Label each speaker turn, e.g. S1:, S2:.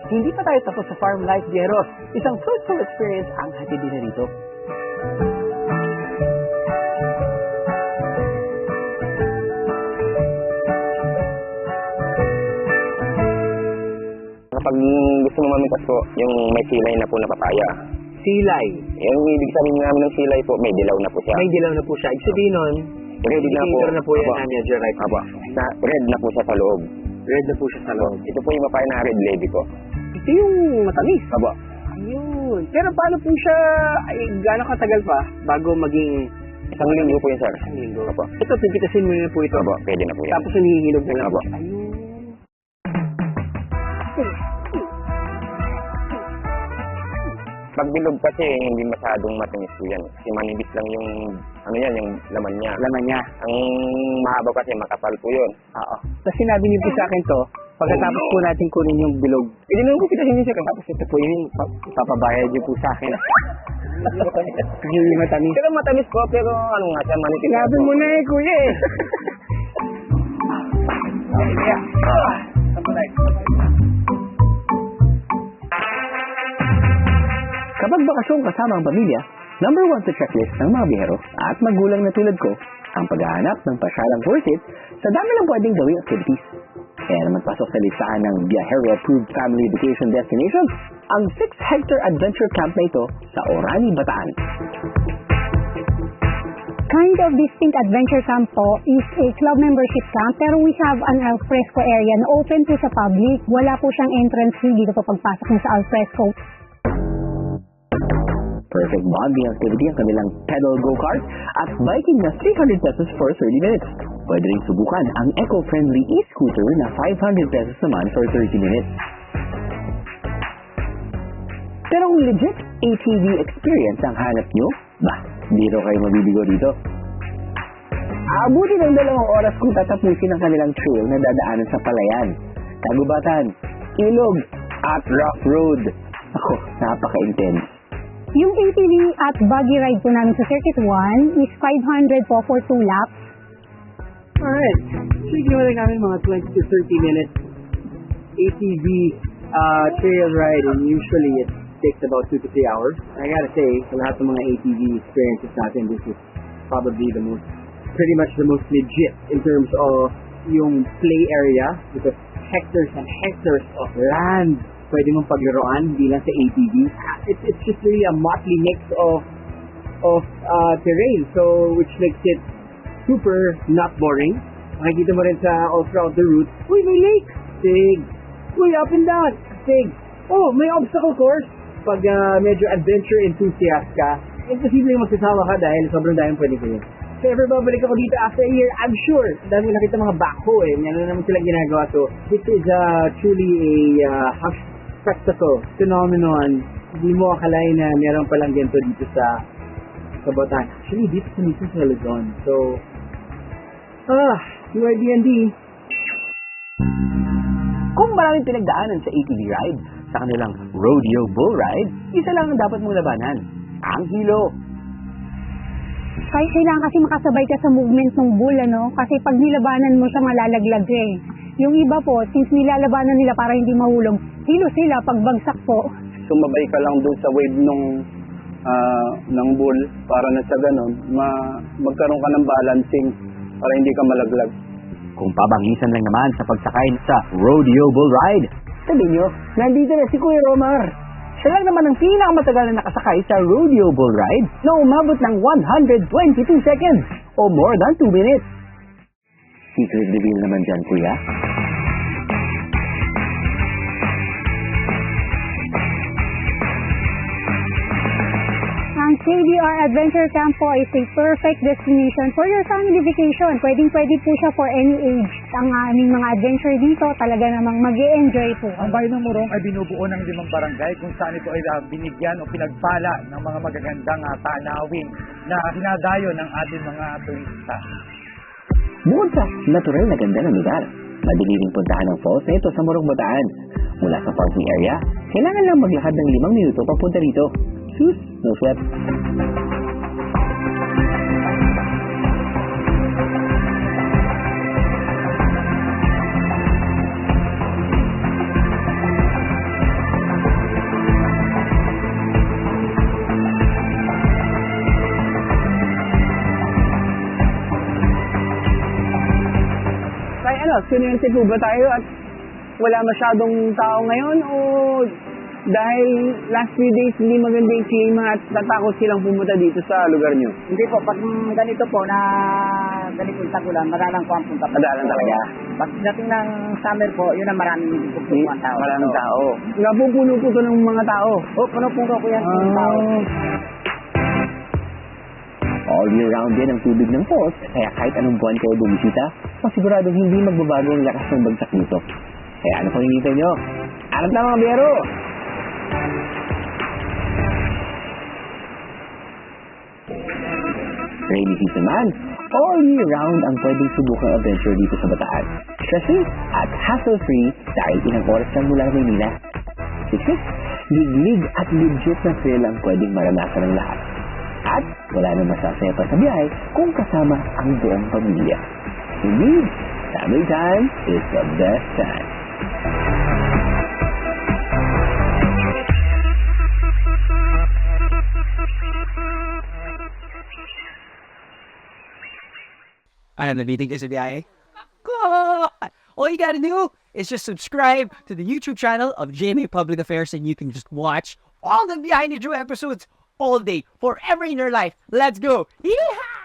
S1: Hindi pa tayo tapos sa farm life, Bieros. Isang fruitful experience ang hatid din na rito.
S2: Kapag gusto mo mamitas po, yung may silay na po na papaya.
S1: Silay.
S2: Yung ibig sabihin namin ng silay po, may dilaw na po siya.
S1: May dilaw na po siya. Ibig sabihin nun,
S2: Ready na po.
S1: na po yan na medyo ripe.
S2: Aba, red na po siya sa loob.
S1: Red na po siya sa loob.
S2: Ito po yung papaya na red lady po.
S1: Ito yung matamis.
S2: Aba.
S1: Ayun. Pero paano po siya, gano'ng katagal pa bago maging...
S2: Isang linggo po yun, sir.
S1: Isang linggo.
S2: Aba.
S1: Ito, pipitasin mo na po ito.
S2: Aba, pwede na po yan.
S1: Tapos hinihilog na lang.
S2: Aba.
S1: Ayun.
S2: Pag bilog kasi, hindi masyadong matamis po yan. Kasi manibis lang yung, ano yan, yung laman niya.
S1: Laman niya.
S2: Ang mahaba kasi, makapal po yun.
S1: Oo. Tapos sinabi niyo po sa akin to, pagkatapos po natin kunin yung bilog, hindi naman ko pitasin niyo siya, tapos ito po yung papabayad niyo po sa akin. Kasi hindi matamis.
S2: Pero matamis po, pero ano nga siya, manipis.
S1: Sinabi mo na kuya eh. Kaya, kapag bakasyon kasama ang pamilya, number 1 sa checklist ng mga biyahero at magulang na tulad ko, ang paghahanap ng pasyalang worth it sa dami lang pwedeng gawing activities. Kaya naman pasok sa listahan ng Biyahero-approved family vacation destinations, ang 6-hectare adventure camp na ito sa Orani, Bataan.
S3: Kind of distinct adventure camp po is a club membership camp, pero we have an alfresco area na open po sa public. Wala po siyang entrance fee dito po pagpasok mo sa alfresco.
S1: Perfect bonding activity ang kanilang pedal go-kart at biking na 300 pesos for 30 minutes. Pwede rin subukan ang eco-friendly e-scooter na 500 pesos naman for 30 minutes. Pero kung legit ATV experience ang hanap nyo, hindi rin kayo mabibigo dito. Aabuti ng 2 oras kung tatapusin ang kanilang trail na dadaanan sa Palayan, Kagubatan, Ilog, at Rough Road. Ako, napaka-intense.
S3: Yung ATV at buggy ride po namin sa Circuit 1 is 500 po for 2 laps.
S1: Alright. So, ginawa lang namin mga 20 to 30 minutes ATV trail ride, and usually it takes about 2 to 3 hours. I gotta say, sa lahat ng mga ATV experiences natin, this is probably pretty much the most legit in terms of yung play area, because hectares and hectares of land pwede mong paglaruan bilang sa ATV. It's just really a motley mix of terrain, so which makes it super not boring. Makikita mo rin sa all throughout the route, uy, may lake! Sig! Uy, up and down! Sig! Oh, may obstacle course! Pag medyo adventure enthusiast ka, imposible yung magkasama ka dahil sobrang dahil pwede ko yun. So, ever babalik ako dito after a year, I'm sure, dahil nakita mga backhoe meron naman silang ginagawa. So, this is truly a spectacle, phenomenon. Hindi mo akalain na meron palang ganito dito sa Bataan. Actually, dito sa mismo sa Luzon. So, UIBND. Kung maraming pinagdaanan sa ATV ride, sa kanilang rodeo bull ride, isa lang ang dapat mong labanan, ang hilo.
S3: Kailangan kasi makasabay ka sa movement ng bull, ano? Kasi pag nilabanan mo siya, malalaglag eh. Yung iba po, since nilalabanan nila para hindi mahulog, hilo sila pagbagsak po.
S4: Sumabay ka lang doon sa wave ng bull para na sa ganun, magkaroon ka ng balancing para hindi ka malaglag.
S1: Kung pabangisan lang naman sa pagsakay sa rodeo bull ride, sabi nyo, nandito na si Kuya Romar. Siya lang naman ang pinakamatagal na nakasakay sa rodeo bull ride na umabot ng 122 seconds o more than 2 minutes. Secret reveal naman dyan, Kuya.
S3: Ang KDR Adventure Camp po is a perfect destination for your family vacation. Pwedeng-pwede po siya for any age. Ang aming mga adventure dito, talaga namang mag-e-enjoy po.
S5: Ang Bayan ng Morong ay binubuo ng 5 barangay kung saan ito ay binigyan o pinagpala ng mga magagandang tanawin na dinadayo ng ating mga turista.
S1: Bukod sa natural na ganda ng lugar, madali ring puntahan ang falls na ito sa Morong, Bataan. Mula sa parking area, kailangan lang maglakad ng 5 minuto papunta rito. Sus, no sweat.
S4: baksinente po ba tayo at wala masyadong tao ngayon o dahil last few days hindi maganda yung klima at natakot silang pumunta dito sa lugar nyo?
S1: Hindi po, pag ganito po na ganitong tagulan, madalang po ang punta po.
S4: Madalang talaga?
S1: Pag dating ng summer po, yun ang maraming pupuntuan tao.
S4: Maraming tao. Napupuno po ito ng mga tao.
S1: Puno-puno po yan ng tao.
S6: All year round din ang tubig ng falls, kaya kahit anong buwan kayo bumisita, masiguradong hindi magbabago ang lakas ng bagsak nito. Kaya ano pang hinihintay nyo? Alam na mga biyero! Rainy season man, all year round ang pwedeng subukang adventure dito sa Bataan. Stress-free at hassle-free dahil ilang oras lang mula Maynila. Six, liglig at legit na thrill ang pwedeng maranasan ng lahat. At wala nang masasaya pa sa biyahe kung kasama ang buong pamilya. Indeed, family time is the best time.
S7: Ano, nabitig ka sa biyahe? God! All you gotta do is just subscribe to the YouTube channel of GMA Public Affairs and you can just watch all the Behind the Drew episodes all day, forever in your life. Let's go! Yeehaw!